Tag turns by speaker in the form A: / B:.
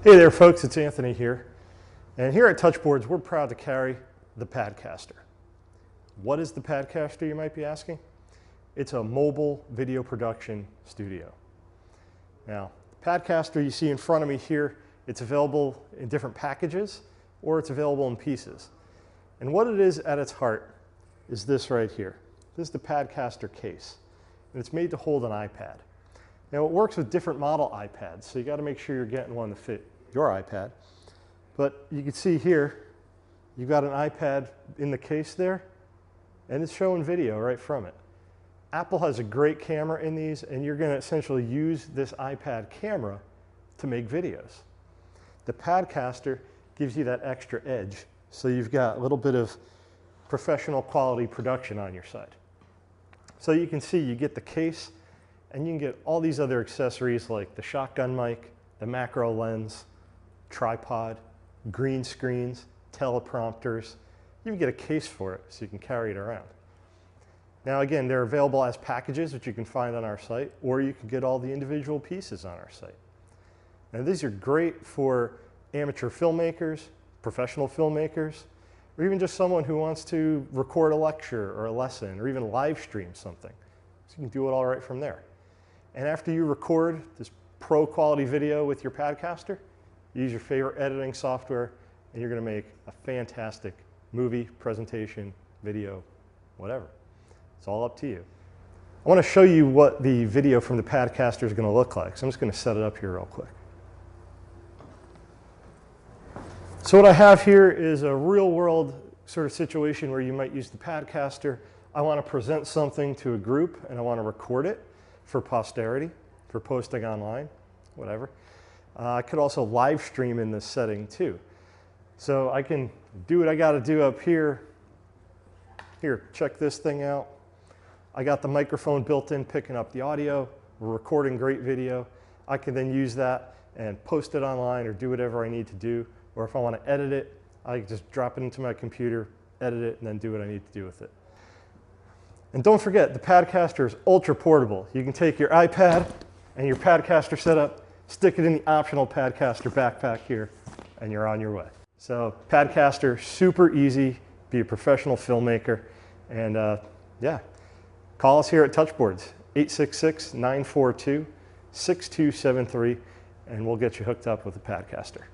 A: Hey there folks, it's Anthony here. And here at Touchboards, we're proud to carry the Padcaster. What is the Padcaster, you might be asking? It's a mobile video production studio. Now, the Padcaster you see in front of me here, it's available in different packages or it's available in pieces. And what it is at its heart is this right here. This is the Padcaster case. And it's made to hold an iPad. Now it works with different model iPads, so you got to make sure you're getting one to fit your iPad. But you can see here, you've got an iPad in the case there, and it's showing video right from it. Apple has a great camera in these, and you're going to essentially use this iPad camera to make videos. The Padcaster gives you that extra edge, so you've got a little bit of professional quality production on your side. So you can see you get the case, and you can get all these other accessories like the shotgun mic, the macro lens, tripod, green screens, teleprompters. You can get a case for it so you can carry it around. Now again, they're available as packages, which you can find on our site, or you can get all the individual pieces on our site. Now these are great for amateur filmmakers, professional filmmakers, or even just someone who wants to record a lecture or a lesson or even live stream something. So you can do it all right from there. And after you record this pro quality video with your Padcaster, use your favorite editing software, and you're going to make a fantastic movie, presentation, video, whatever. It's all up to you. I want to show you what the video from the Padcaster is going to look like. So I'm just going to set it up here real quick. So what I have here is a real world sort of situation where you might use the Padcaster. I want to present something to a group and I want to record it for posterity, for posting online, whatever. I could also live stream in this setting too. So I can do what I got to do up here. Here, check this thing out. I got the microphone built in picking up the audio. We're recording great video. I can then use that and post it online or do whatever I need to do. Or if I want to edit it, I can just drop it into my computer, edit it, and then do what I need to do with it. And don't forget, the Padcaster is ultra portable. You can take your iPad and your Padcaster setup, stick it in the optional Padcaster backpack here, and you're on your way. So Padcaster, super easy, be a professional filmmaker, and yeah, call us here at Touchboards, 866-942-6273, and we'll get you hooked up with a Padcaster.